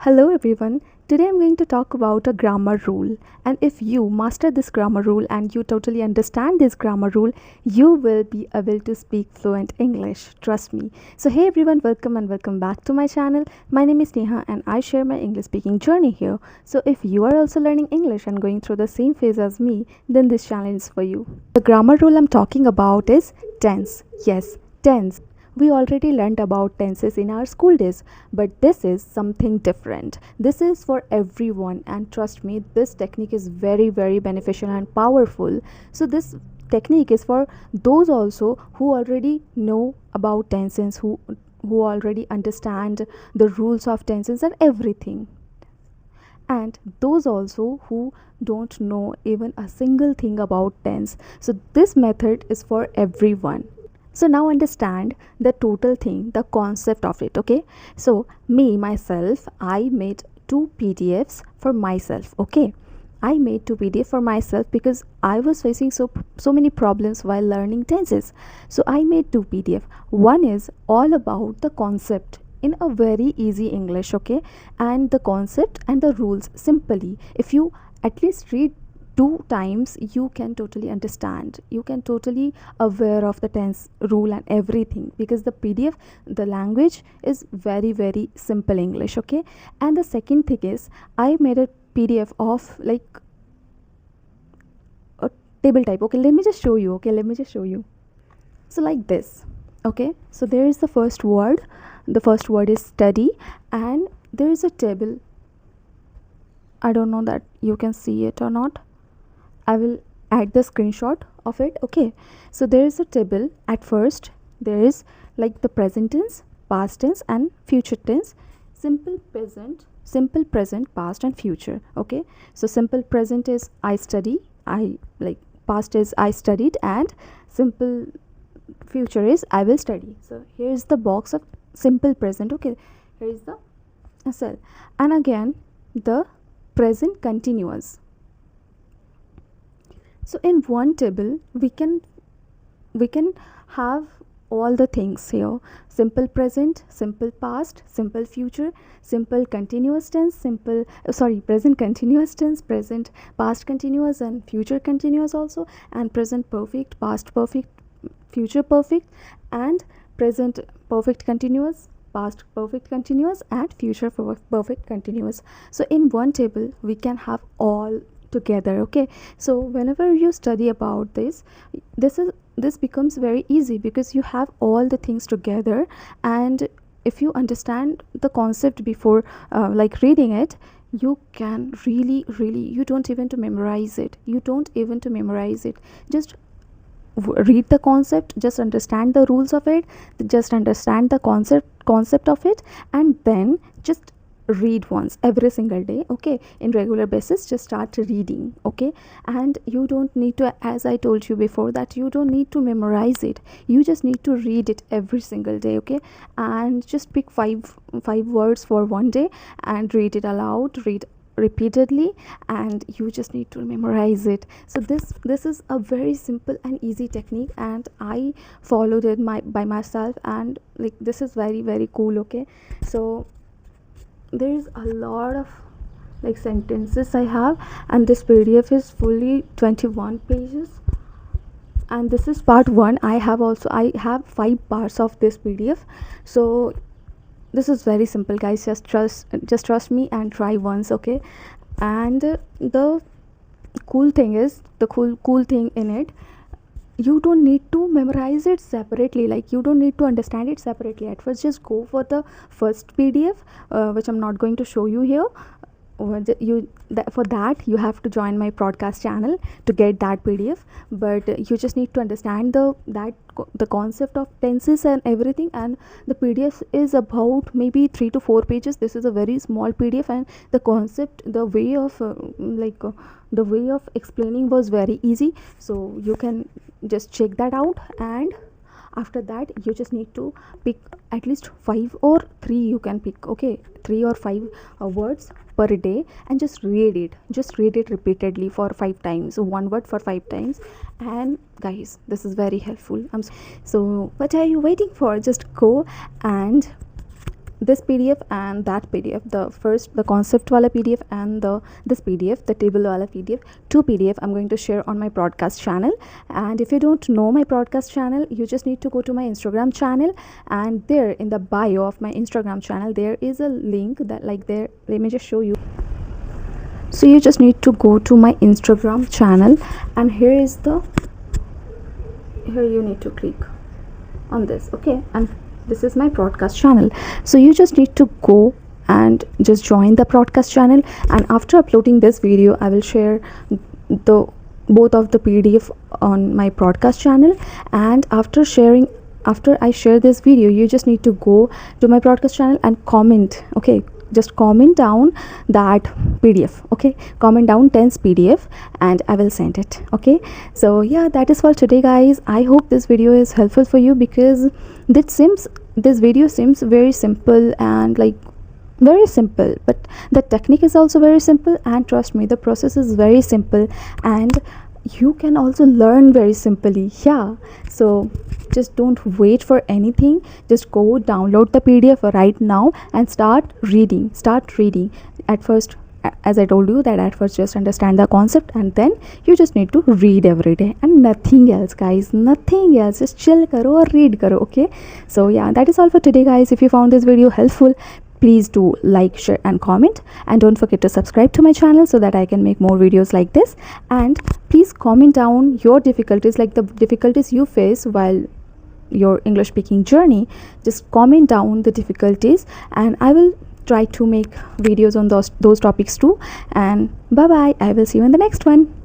Hello everyone. Today I'm going to talk about a grammar rule. And if you master this grammar rule and you totally understand this grammar rule, you will be able to speak fluent English. Trust me. So, hey everyone, welcome and welcome back to my channel. My name is Sneha and I share my English speaking journey here. So, if you are also learning English and going through the same phase as me, then this channel is for you. The grammar rule I'm talking about is tense. Yes, tense. We already learned about tenses in our school days, but this is something different. This is for everyone, and trust me, this technique is very, very beneficial and powerful. So, this technique is for those also who already know about tenses, who already understand the rules of tenses and everything, and those also who don't know even a single thing about tense. So, this method is for everyone. So now understand the total thing, the concept of it. Okay, so me myself, I made two PDFs for myself. Okay, I made two PDF for myself because I was facing so many problems while learning tenses. So I made two PDF. One is all about the concept in a very easy English. Okay, and the concept and the rules simply, if you at least read two times, you can totally understand, you can totally aware of the tense rule and everything, because the PDF, the language is very, very simple English. Okay, and the second thing is I made a PDF of like a table type. Okay, let me just show you. Okay, let me just show you. So like this. Okay, so there is the first word. The first word is study, and there is a table. I don't know that you can see it or not. I will add the screenshot of it. Okay, so there is a table. At first there is like the present tense, past tense and future tense, simple present, past and future. Okay, so simple present is I study, I like, past is I studied, and simple future is I will study. So here is the box of simple present. Okay, here is the cell, and again the present continuous. So in one table we can have all the things here: simple present, simple past, simple future, simple continuous tense, present continuous tense, present past continuous and future continuous also, and present perfect, past perfect, future perfect, and present perfect continuous, past perfect continuous and future perfect continuous. So in one table we can have all together. Okay, so whenever you study about this becomes very easy because you have all the things together, and if you understand the concept before like reading it, you can really, you don't even to memorize it, just read the concept, just understand the rules of it, just understand the concept of it, and then just read once every single day. Okay, in regular basis just start reading. Okay, and you don't need to, as I told you before, that you don't need to memorize it, you just need to read it every single day. Okay, and just pick five words for one day and read it aloud, read repeatedly, and you just need to memorize it. So this is a very simple and easy technique, and I followed it by myself, and like this is very, very cool. Okay, so there is a lot of like sentences I have, and this PDF is fully 21 pages, and this is part 1. I have 5 parts of this PDF. So this is very simple, guys. Just trust me and try once. Okay, and the cool thing in it, you don't need to memorize it separately, like you don't need to understand it separately at first. Just go for the first PDF, which I'm not going to show you here. For that you have to join my podcast channel to get that PDF, but you just need to understand the concept of tenses and everything, and the PDF is about maybe 3 to 4 pages. This is a very small PDF, and the concept, the way of explaining was very easy, so you can just check that out. And after that you just need to pick at least 5 or 3, you can pick, okay, 3 or 5 words per day, and just read it repeatedly for 5 times, one word for 5 times. And guys, this is very helpful. So what are you waiting for? Just go and this PDF and that PDF, the concept wala PDF and this PDF, the table wala PDF, two PDF I'm going to share on my broadcast channel. And if you don't know my broadcast channel, you just need to go to my Instagram channel, and there in the bio of my Instagram channel there is a link that, like, there, let me just show you. So you just need to go to my Instagram channel, and here you need to click on this, okay, and this is my broadcast channel. So you just need to go and just join the broadcast channel, and after uploading this video I will share the both of the PDF on my broadcast channel. And after I share this video, you just need to go to my broadcast channel and comment, okay, just comment down that PDF, okay, comment down 10 PDF and I will send it, okay. So yeah, that is for today, guys. I hope this video is helpful for you, because this video seems very simple and like very simple, but the technique is also very simple, and trust me, the process is very simple and you can also learn very simply. Yeah, so just don't wait for anything, just go download the PDF right now and start reading. At first, as I told you, that at first just understand the concept, and then you just need to read every day and nothing else, guys, nothing else. Just chill karo or read karo, okay. So yeah, that is all for today, guys. If you found this video helpful, please do like, share and comment, and don't forget to subscribe to my channel so that I can make more videos like this. And please comment down your difficulties, like the difficulties you face while your English speaking journey. Just comment down the difficulties and I will try to make videos on those topics too. And bye bye, I will see you in the next one.